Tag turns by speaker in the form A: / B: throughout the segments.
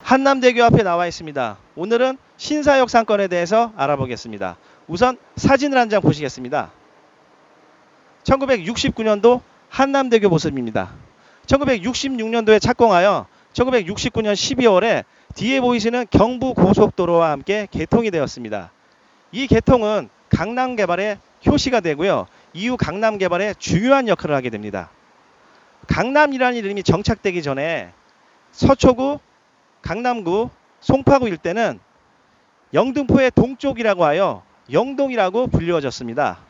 A: 한남대교 앞에 나와 있습니다. 오늘은 신사역 상권에 대해서 알아보겠습니다. 우선 사진을 한 장 보시겠습니다. 1969년도 한남대교 모습입니다. 1966년도에 착공하여 1969년 12월에 뒤에 보이시는 경부고속도로와 함께 개통이 되었습니다. 이 개통은 강남 개발의 효시가 되고요. 이후 강남 개발에 중요한 역할을 하게 됩니다. 강남이라는 이름이 정착되기 전에 서초구, 강남구, 송파구 일대는 영등포의 동쪽이라고 하여 영동이라고 불리워졌습니다.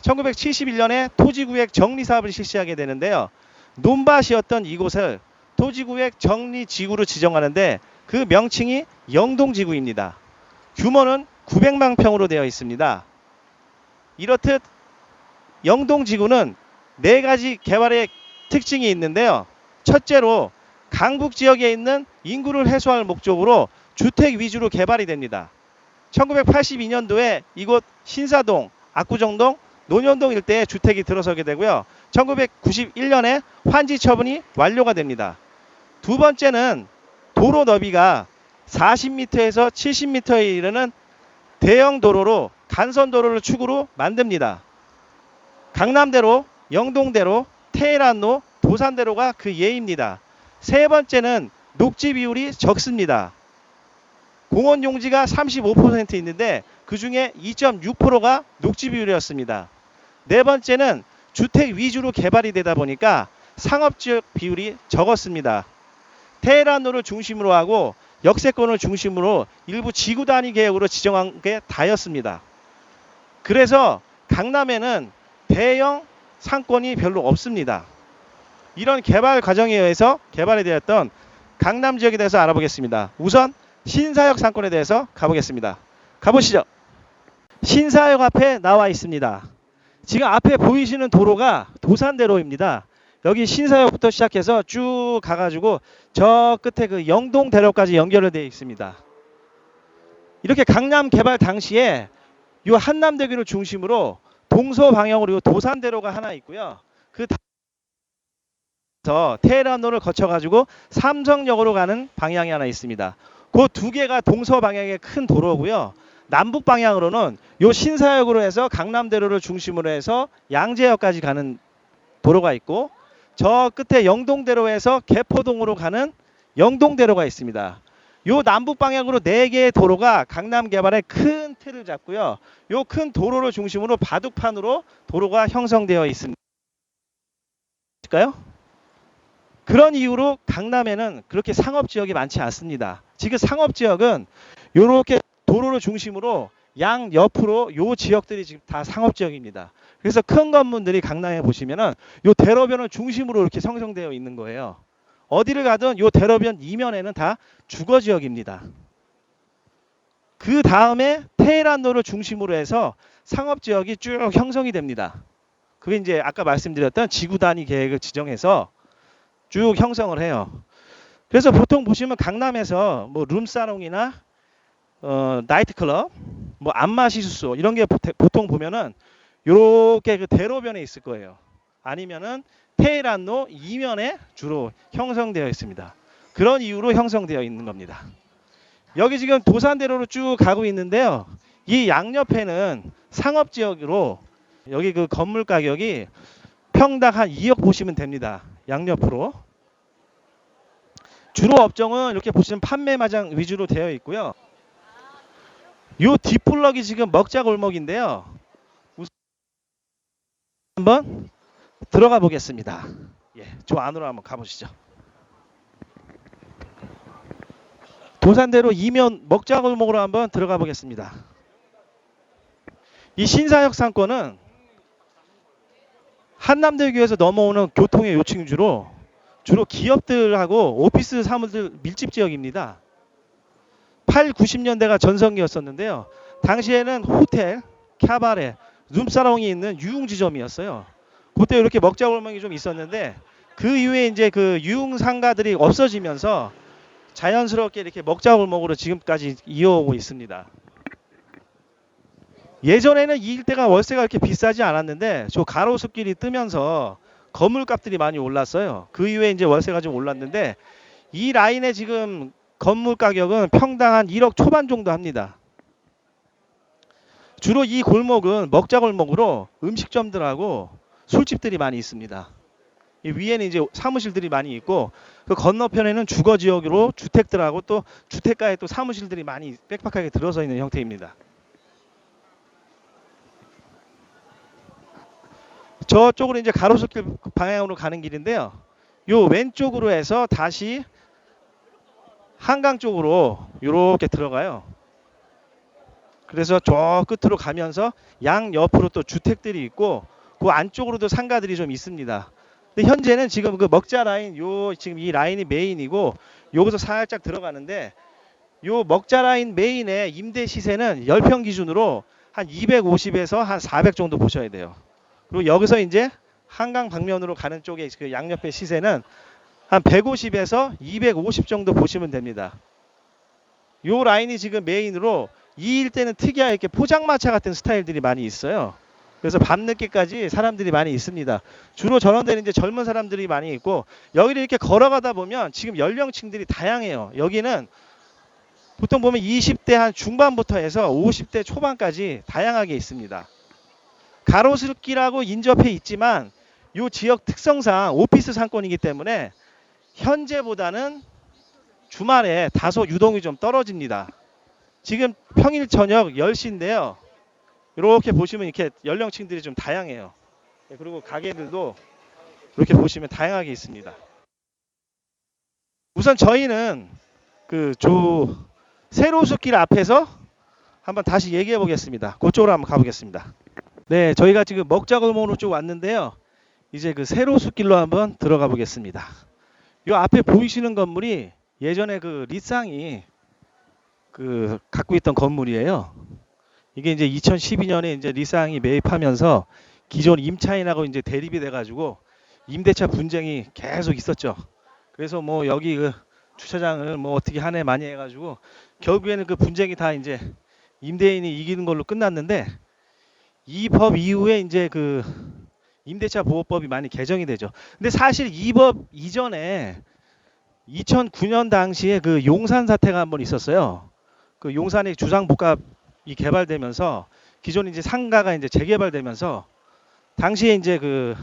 A: 1971년에 토지구획 정리사업을 실시하게 되는데요. 논밭이었던 이곳을 토지구획 정리지구로 지정하는데 그 명칭이 영동지구입니다. 규모는 900만 평으로 되어 있습니다. 이렇듯 영동지구는 4가지 개발의 특징이 있는데요. 첫째로 강북 지역에 있는 인구를 해소할 목적으로 주택 위주로 개발이 됩니다. 1982년도에 이곳 신사동, 압구정동, 논현동 일대에 주택이 들어서게 되고요. 1991년에 환지 처분이 완료가 됩니다. 두 번째는 도로 너비가 40m에서 70m에 이르는 대형 도로로 간선도로를 축으로 만듭니다. 강남대로, 영동대로, 테헤란로, 도산대로가 그 예입니다. 세 번째는 녹지 비율이 적습니다. 공원 용지가 35% 있는데 그 중에 2.6%가 녹지 비율이었습니다. 네 번째는 주택 위주로 개발이 되다 보니까 상업지역 비율이 적었습니다. 테헤란로를 중심으로 하고 역세권을 중심으로 일부 지구 단위 계획으로 지정한 게 다였습니다. 그래서 강남에는 대형 상권이 별로 없습니다. 이런 개발 과정에 의해서 개발이 되었던 강남 지역에 대해서 알아보겠습니다. 우선 신사역 상권에 대해서 가보겠습니다. 가보시죠. 신사역 앞에 나와 있습니다. 지금 앞에 보이시는 도로가 도산대로입니다. 여기 신사역부터 시작해서 쭉 가가지고 저 끝에 그 영동대로까지 연결되어 있습니다. 이렇게 강남 개발 당시에 이 한남대교를 중심으로 동서 방향으로 도산대로가 하나 있고요. 그 테헤란로를 거쳐가지고 삼성역으로 가는 방향이 하나 있습니다. 그 두 개가 동서 방향의 큰 도로고요. 남북 방향으로는 요 신사역으로 해서 강남대로를 중심으로 해서 양재역까지 가는 도로가 있고 저 끝에 영동대로에서 개포동으로 가는 영동대로가 있습니다. 요 남북 방향으로 4개의 도로가 강남 개발의 큰 틀을 잡고요. 요 큰 도로를 중심으로 바둑판으로 도로가 형성되어 있습니다. 그런 이유로 강남에는 그렇게 상업지역이 많지 않습니다. 지금 상업지역은 이렇게 도로를 중심으로 양 옆으로 요 지역들이 지금 다 상업지역입니다. 그래서 큰 건물들이 강남에 보시면은 요 대로변을 중심으로 이렇게 형성되어 있는 거예요. 어디를 가든 요 대로변 이면에는 다 주거지역입니다. 그 다음에 테헤란로를 중심으로 해서 상업지역이 쭉 형성이 됩니다. 그게 이제 아까 말씀드렸던 지구 단위 계획을 지정해서 쭉 형성을 해요. 그래서 보통 보시면 강남에서 뭐 룸사롱이나 나이트클럽, 뭐 안마시술소 이런 게 보통 보면은 요렇게 그 대로변에 있을 거예요. 아니면은 테헤란로 이면에 주로 형성되어 있습니다. 그런 이유로 형성되어 있는 겁니다. 여기 지금 도산대로로 쭉 가고 있는데요. 이 양옆에는 상업지역으로 여기 그 건물 가격이 평당 한 2억 보시면 됩니다. 양옆으로. 주로 업종은 이렇게 보시면 판매 마장 위주로 되어 있고요. 요 뒷블럭이 지금 먹자골목인데요. 우선 한번 들어가 보겠습니다. 예, 저 안으로 한번 가보시죠. 도산대로 이면 먹자골목으로 한번 들어가 보겠습니다. 이 신사역 상권은 한남대교에서 넘어오는 교통의 요충지로 주로 기업들하고 오피스 사무실 밀집 지역입니다. 8, 90년대가 전성기였었는데요. 당시에는 호텔, 캬바레, 룸사롱이 있는 유흥지점이었어요. 그때 이렇게 먹자골목이 좀 있었는데 그 이후에 이제 그 유흥상가들이 없어지면서 자연스럽게 이렇게 먹자골목으로 지금까지 이어오고 있습니다. 예전에는 이 일대가 월세가 이렇게 비싸지 않았는데 저 가로수길이 뜨면서 건물값들이 많이 올랐어요. 그 이후에 이제 월세가 좀 올랐는데 이 라인에 지금 건물 가격은 평당 한 1억 초반 정도 합니다. 주로 이 골목은 먹자 골목으로 음식점들하고 술집들이 많이 있습니다. 이 위에는 이제 사무실들이 많이 있고 그 건너편에는 주거 지역으로 주택들하고 또 주택가에 또 사무실들이 많이 빽빽하게 들어서 있는 형태입니다. 저쪽으로 이제 가로수길 방향으로 가는 길인데요. 요 왼쪽으로 해서 다시 한강 쪽으로 이렇게 들어가요. 그래서 저 끝으로 가면서 양 옆으로 또 주택들이 있고 그 안쪽으로도 상가들이 좀 있습니다. 근데 현재는 지금 그 먹자 라인 요 지금 이 라인이 메인이고 여기서 살짝 들어가는데 요 먹자 라인 메인의 임대 시세는 10평 기준으로 한 250에서 한 400 정도 보셔야 돼요. 그리고 여기서 이제 한강 방면으로 가는 쪽에 그 양옆의 시세는 한 150에서 250 정도 보시면 됩니다. 요 라인이 지금 메인으로 이 일대는 특이하게 이렇게 포장마차 같은 스타일들이 많이 있어요. 그래서 밤늦게까지 사람들이 많이 있습니다. 주로 저런 데는 이제 젊은 사람들이 많이 있고 여기를 이렇게 걸어가다 보면 지금 연령층들이 다양해요. 여기는 보통 보면 20대 한 중반부터 해서 50대 초반까지 다양하게 있습니다. 가로수길하고 인접해 있지만 이 지역 특성상 오피스 상권이기 때문에 현재보다는 주말에 다소 유동이 좀 떨어집니다. 지금 평일 저녁 10시인데요. 이렇게 보시면 이렇게 연령층들이 좀 다양해요. 그리고 가게들도 이렇게 보시면 다양하게 있습니다. 우선 저희는 그 세로수길 앞에서 한번 다시 얘기해 보겠습니다. 그쪽으로 한번 가보겠습니다. 네, 저희가 지금 먹자골목으로 쭉 왔는데요. 이제 그 세로수길로 한번 들어가 보겠습니다. 이 앞에 보이시는 건물이 예전에 그 리쌍이 그 갖고 있던 건물이에요. 이게 이제 2012년에 이제 리쌍이 매입하면서 기존 임차인하고 이제 대립이 돼가지고 임대차 분쟁이 계속 있었죠. 그래서 뭐 여기 그 주차장을 뭐 어떻게 하네 많이 해가지고 결국에는 그 분쟁이 다 이제 임대인이 이기는 걸로 끝났는데 이 법 이후에 이제 그 임대차 보호법이 많이 개정이 되죠. 근데 사실 이 법 이전에 2009년 당시에 그 용산 사태가 한번 있었어요. 그 용산의 주상복합이 개발되면서 기존 이제 상가가 이제 재개발되면서 당시에 이제 그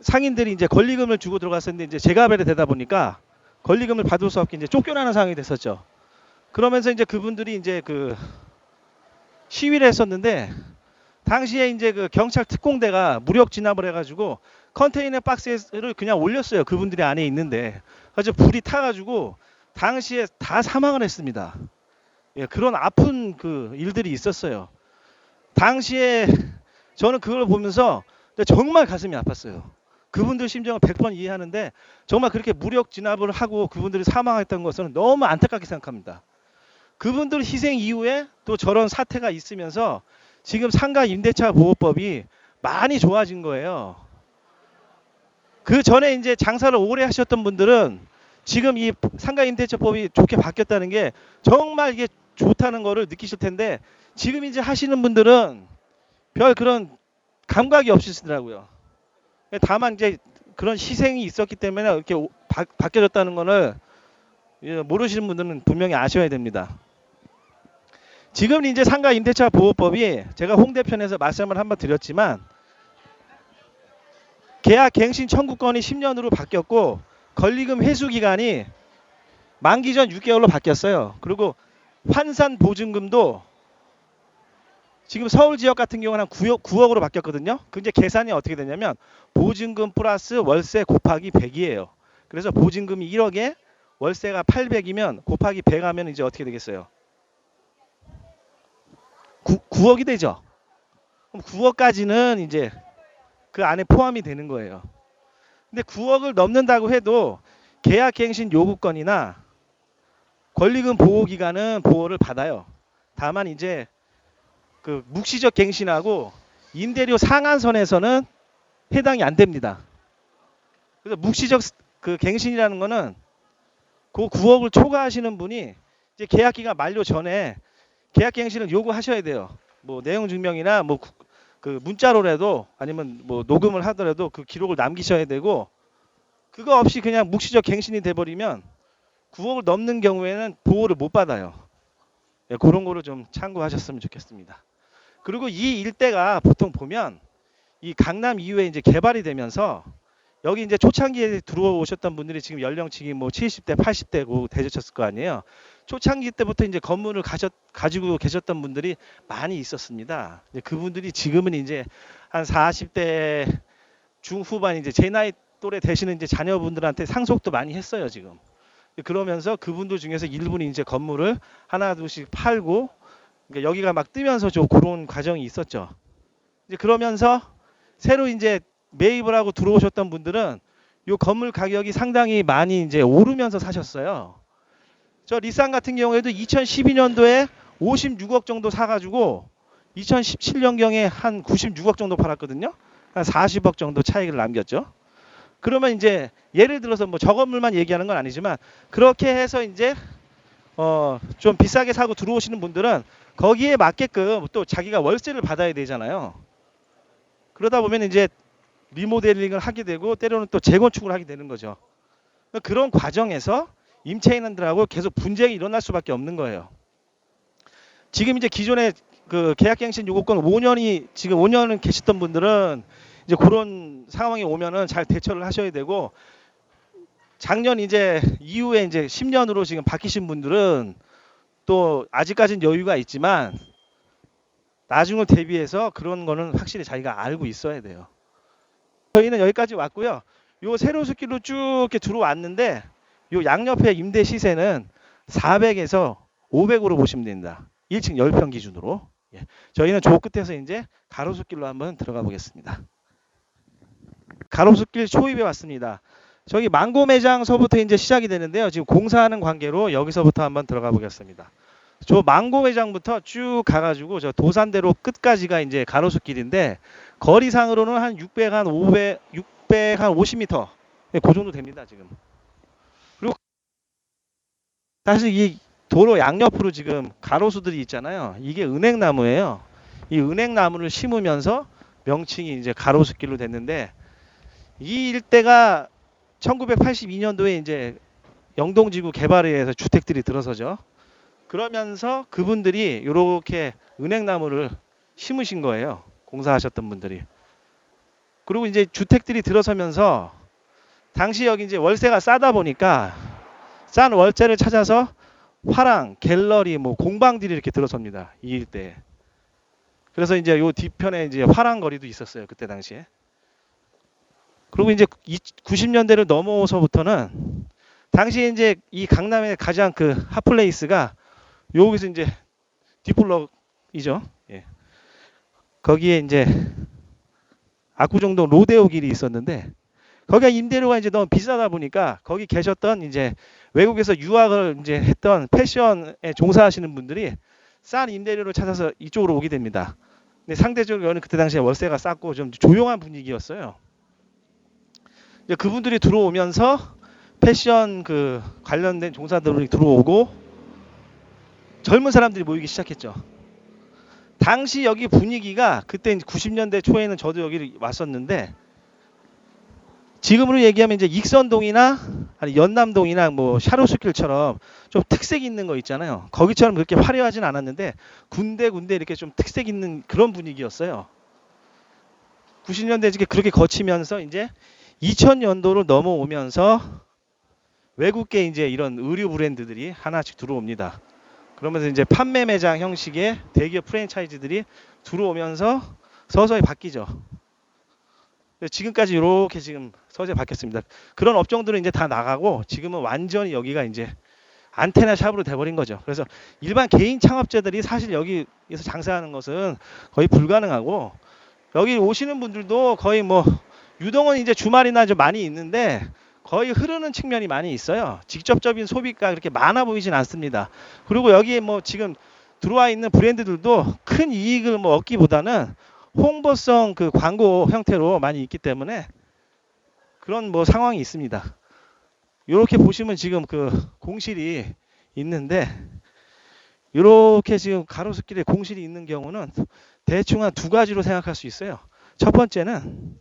A: 상인들이 이제 권리금을 주고 들어갔었는데 이제 재개발이 되다 보니까 권리금을 받을 수 없게 이제 쫓겨나는 상황이 됐었죠. 그러면서 이제 그분들이 이제 그 시위를 했었는데 당시에 이제 그 경찰 특공대가 무력 진압을 해가지고 컨테이너 박스를 그냥 올렸어요. 그분들이 안에 있는데 그래서 불이 타가지고 당시에 다 사망을 했습니다. 예, 그런 아픈 그 일들이 있었어요. 당시에 저는 그걸 보면서 정말 가슴이 아팠어요. 그분들 심정을 100번 이해하는데 정말 그렇게 무력 진압을 하고 그분들이 사망했던 것은 너무 안타깝게 생각합니다. 그분들 희생 이후에 또 저런 사태가 있으면서 지금 상가 임대차 보호법이 많이 좋아진 거예요. 그 전에 이제 장사를 오래 하셨던 분들은 지금 이 상가 임대차법이 좋게 바뀌었다는 게 정말 이게 좋다는 거를 느끼실 텐데 지금 이제 하시는 분들은 별 그런 감각이 없으시더라고요. 다만 이제 그런 희생이 있었기 때문에 이렇게 바뀌어졌다는 거를 모르시는 분들은 분명히 아셔야 됩니다. 지금 이제 상가 임대차 보호법이 제가 홍대편에서 말씀을 한번 드렸지만 계약 갱신 청구권이 10년으로 바뀌었고 권리금 회수 기간이 만기 전 6개월로 바뀌었어요. 그리고 환산 보증금도 지금 서울 지역 같은 경우는 한 9억으로 바뀌었거든요. 그 이제 계산이 어떻게 되냐면 보증금 플러스 월세 곱하기 100이에요. 그래서 보증금이 1억에 월세가 800이면 곱하기 100 하면 이제 어떻게 되겠어요? 9억이 되죠. 그럼 9억까지는 이제 그 안에 포함이 되는 거예요. 근데 9억을 넘는다고 해도 계약갱신 요구권이나 권리금 보호 기간은 보호를 받아요. 다만 이제 그 묵시적 갱신하고 임대료 상한선에서는 해당이 안 됩니다. 그래서 묵시적 그 갱신이라는 거는 그 9억을 초과하시는 분이 이제 계약 기간 만료 전에 계약갱신을 요구하셔야 돼요. 뭐 내용 증명이나 뭐 그 문자로라도 아니면 뭐 녹음을 하더라도 그 기록을 남기셔야 되고 그거 없이 그냥 묵시적 갱신이 돼버리면 9억을 넘는 경우에는 보호를 못 받아요. 예, 그런 거를 좀 참고하셨으면 좋겠습니다. 그리고 이 일대가 보통 보면 이 강남 이후에 이제 개발이 되면서 여기 이제 초창기에 들어오셨던 분들이 지금 연령층이 뭐 70대, 80대고 되셨을 거 아니에요. 초창기 때부터 이제 건물을 가지고 계셨던 분들이 많이 있었습니다. 그분들이 지금은 이제 한 40대 중후반 이제 제 나이 또래 되시는 이제 자녀분들한테 상속도 많이 했어요, 지금. 그러면서 그분들 중에서 일부는 이제 건물을 하나 둘씩 팔고 그러니까 여기가 막 뜨면서 좀 그런 과정이 있었죠. 이제 그러면서 새로 이제 매입을 하고 들어오셨던 분들은 요 건물 가격이 상당히 많이 이제 오르면서 사셨어요. 저 리산 같은 경우에도 2012년도에 56억 정도 사가지고 2017년경에 한 96억 정도 팔았거든요. 한 40억 정도 차익을 남겼죠. 그러면 이제 예를 들어서 뭐 저 건물만 얘기하는 건 아니지만 그렇게 해서 이제 좀 비싸게 사고 들어오시는 분들은 거기에 맞게끔 또 자기가 월세를 받아야 되잖아요. 그러다 보면 이제 리모델링을 하게 되고 때로는 또 재건축을 하게 되는 거죠. 그런 과정에서 임차인들하고 계속 분쟁이 일어날 수밖에 없는 거예요. 지금 이제 기존에 그 계약갱신 요구권 5년이 지금 5년은 계셨던 분들은 이제 그런 상황이 오면은 잘 대처를 하셔야 되고 작년 이제 이후에 이제 10년으로 지금 바뀌신 분들은 또 아직까지는 여유가 있지만 나중을 대비해서 그런 거는 확실히 자기가 알고 있어야 돼요. 저희는 여기까지 왔고요. 요 세로숲길로 쭉 이렇게 들어왔는데 요 양옆에 임대 시세는 400에서 500으로 보시면 됩니다. 1층 10평 기준으로. 예. 저희는 저 끝에서 이제 가로수길로 한번 들어가 보겠습니다. 가로수길 초입에 왔습니다. 저기 망고 매장서부터 이제 시작이 되는데요. 지금 공사하는 관계로 여기서부터 한번 들어가 보겠습니다. 저 망고 매장부터 쭉 가가지고 저 도산대로 끝까지가 이제 가로수길인데 거리상으로는 한 600, 한 500, 600, 한 50m. 네, 그 정도 됩니다, 지금. 그리고 사실 이 도로 양옆으로 지금 가로수들이 있잖아요. 이게 은행나무예요. 이 은행나무를 심으면서 명칭이 이제 가로수길로 됐는데 이 일대가 1982년도에 이제 영동지구 개발에 의해서 주택들이 들어서죠. 그러면서 그분들이 이렇게 은행나무를 심으신 거예요. 공사하셨던 분들이. 그리고 이제 주택들이 들어서면서 당시 여기 이제 월세가 싸다 보니까 싼 월세를 찾아서 화랑, 갤러리, 뭐 공방들이 이렇게 들어섭니다. 이 일대에. 그래서 이제 요 뒤편에 이제 화랑 거리도 있었어요. 그때 당시에. 그리고 이제 90년대를 넘어서부터는 당시에 이제 이 강남의 가장 그 핫플레이스가 여기서 이제 뒷블럭이죠. 예. 거기에 이제 압구정동 로데오 길이 있었는데 거기가 임대료가 이제 너무 비싸다 보니까 거기 계셨던 이제 외국에서 유학을 이제 했던 패션에 종사하시는 분들이 싼 임대료를 찾아서 이쪽으로 오게 됩니다. 근데 상대적으로 그때 당시에 월세가 쌌고 좀 조용한 분위기였어요. 이제 그분들이 들어오면서 패션 그 관련된 종사들이 들어오고 젊은 사람들이 모이기 시작했죠. 당시 여기 분위기가 그때 90년대 초에는 저도 여기 왔었는데 지금으로 얘기하면 이제 익선동이나 아니 연남동이나 뭐 샤로스길처럼 좀 특색 있는 거 있잖아요. 거기처럼 그렇게 화려하진 않았는데 군데군데 이렇게 좀 특색 있는 그런 분위기였어요. 90년대 이렇게 그렇게 거치면서 이제 2000년도로 넘어오면서 외국계 이제 이런 의류 브랜드들이 하나씩 들어옵니다. 그러면서 이제 판매 매장 형식의 대기업 프랜차이즈들이 들어오면서 서서히 바뀌죠. 지금까지 이렇게 지금 서서히 바뀌었습니다. 그런 업종들은 이제 다 나가고 지금은 완전히 여기가 이제 안테나 샵으로 돼버린 거죠. 그래서 일반 개인 창업자들이 사실 여기에서 장사하는 것은 거의 불가능하고 여기 오시는 분들도 거의 뭐 유동은 이제 주말이나 좀 많이 있는데 거의 흐르는 측면이 많이 있어요. 직접적인 소비가 그렇게 많아 보이진 않습니다. 그리고 여기에 뭐 지금 들어와 있는 브랜드들도 큰 이익을 뭐 얻기보다는 홍보성 그 광고 형태로 많이 있기 때문에 그런 뭐 상황이 있습니다. 이렇게 보시면 지금 그 공실이 있는데 이렇게 지금 가로수길에 공실이 있는 경우는 대충 한 두 가지로 생각할 수 있어요. 첫 번째는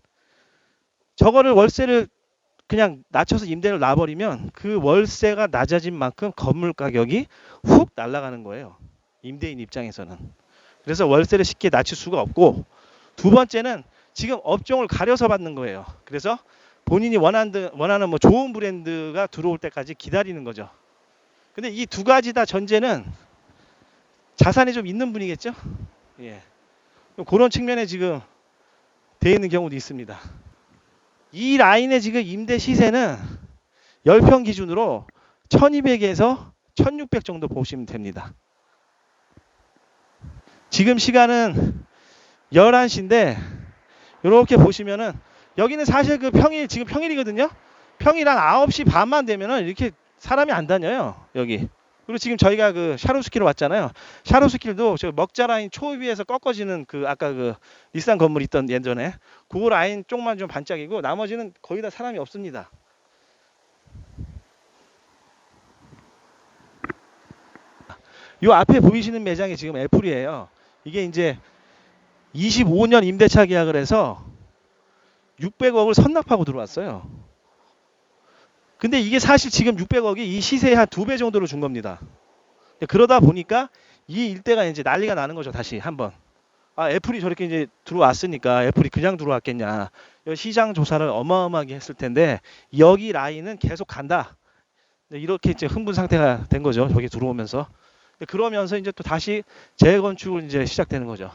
A: 저거를 월세를 그냥 낮춰서 임대를 놔버리면 그 월세가 낮아진 만큼 건물 가격이 훅 날아가는 거예요. 임대인 입장에서는. 그래서 월세를 쉽게 낮출 수가 없고, 두 번째는 지금 업종을 가려서 받는 거예요. 그래서 본인이 원하는 뭐 좋은 브랜드가 들어올 때까지 기다리는 거죠. 근데 이 두 가지 다 전제는 자산이 좀 있는 분이겠죠? 예. 그런 측면에 지금 돼 있는 경우도 있습니다. 이 라인의 지금 임대 시세는 10평 기준으로 1200에서 1600 정도 보시면 됩니다. 지금 시간은 11시인데 이렇게 보시면은 여기는 사실 그 평일, 지금 평일이거든요. 평일 한 9시 반만 되면은 이렇게 사람이 안 다녀요, 여기. 그리고 지금 저희가 그 샤로스길을 왔잖아요. 샤로스길도 저 먹자 라인 초입에서 꺾어지는 그 아까 그 닛산 건물 있던 예전에 그 라인 쪽만 좀 반짝이고 나머지는 거의 다 사람이 없습니다. 이 앞에 보이시는 매장이 지금 애플이에요. 이게 이제 25년 임대차 계약을 해서 600억을 선납하고 들어왔어요. 근데 이게 사실 지금 600억이 이 시세의 한 2배 정도로 준 겁니다. 그러다 보니까 이 일대가 이제 난리가 나는 거죠. 다시 한번. 아, 애플이 저렇게 이제 들어왔으니까 애플이 그냥 들어왔겠냐. 시장 조사를 어마어마하게 했을 텐데 여기 라인은 계속 간다. 이렇게 이제 흥분 상태가 된 거죠. 저기 들어오면서. 그러면서 이제 또 다시 재건축을 이제 시작되는 거죠.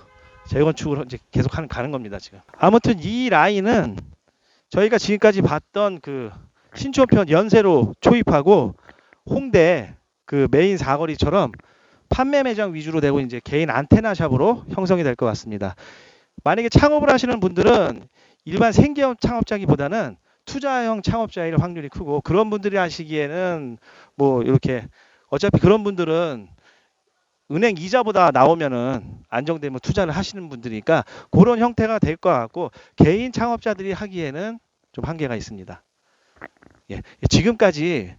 A: 재건축을 이제 계속 가는 겁니다, 지금. 아무튼 이 라인은 저희가 지금까지 봤던 그 신촌편 연세로 초입하고 홍대 그 메인 사거리처럼 판매 매장 위주로 되고 이제 개인 안테나 샵으로 형성이 될 것 같습니다. 만약에 창업을 하시는 분들은 일반 생계형 창업자기보다는 투자형 창업자일 확률이 크고, 그런 분들이 하시기에는 뭐 이렇게 어차피 그런 분들은 은행 이자보다 나오면은 안정되면 투자를 하시는 분들이니까 그런 형태가 될 것 같고, 개인 창업자들이 하기에는 좀 한계가 있습니다. 예, 지금까지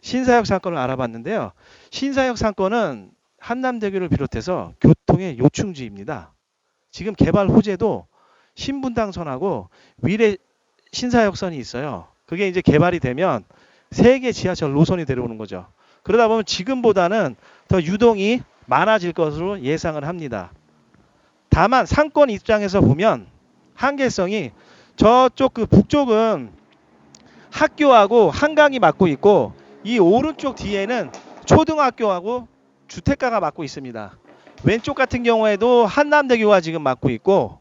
A: 신사역 상권을 알아봤는데요. 신사역 상권은 한남대교를 비롯해서 교통의 요충지입니다. 지금 개발 호재도 신분당선하고 위례 신사역선이 있어요. 그게 이제 개발이 되면 세계 지하철 노선이 데려오는 거죠. 그러다 보면 지금보다는 더 유동이 많아질 것으로 예상을 합니다. 다만 상권 입장에서 보면 한계성이 저쪽 그 북쪽은 학교하고 한강이 막고 있고, 이 오른쪽 뒤에는 초등학교하고 주택가가 막고 있습니다. 왼쪽 같은 경우에도 한남대교가 지금 막고 있고,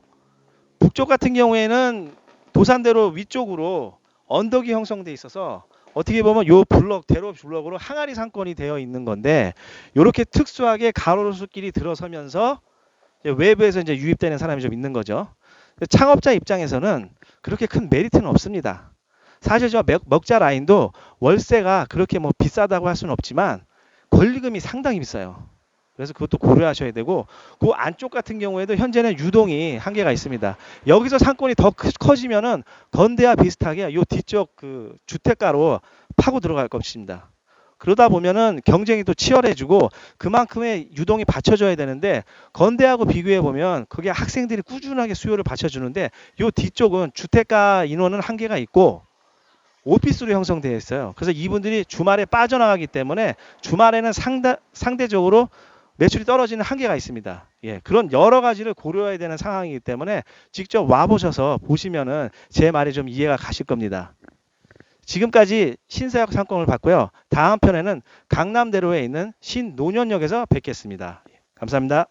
A: 북쪽 같은 경우에는 도산대로 위쪽으로 언덕이 형성돼 있어서 어떻게 보면 요 블럭 대로 블럭으로 항아리 상권이 되어 있는 건데, 이렇게 특수하게 가로수길이 들어서면서 외부에서 이제 유입되는 사람이 좀 있는 거죠. 창업자 입장에서는 그렇게 큰 메리트는 없습니다. 사실 저 먹자 라인도 월세가 그렇게 뭐 비싸다고 할 수는 없지만 권리금이 상당히 비싸요. 그래서 그것도 고려하셔야 되고, 그 안쪽 같은 경우에도 현재는 유동이 한계가 있습니다. 여기서 상권이 더 커지면은 건대와 비슷하게 요 뒤쪽 그 주택가로 파고 들어갈 것입니다. 그러다 보면은 경쟁이 또 치열해지고 그만큼의 유동이 받쳐줘야 되는데, 건대하고 비교해 보면 그게 학생들이 꾸준하게 수요를 받쳐주는데 요 뒤쪽은 주택가 인원은 한계가 있고 오피스로 형성되어 있어요. 그래서 이분들이 주말에 빠져나가기 때문에 주말에는 상대적으로 매출이 떨어지는 한계가 있습니다. 예, 그런 여러 가지를 고려해야 되는 상황이기 때문에 직접 와보셔서 보시면은 제 말이 좀 이해가 가실 겁니다. 지금까지 신사역 상권을 봤고요. 다음 편에는 강남대로에 있는 신노년역에서 뵙겠습니다. 감사합니다.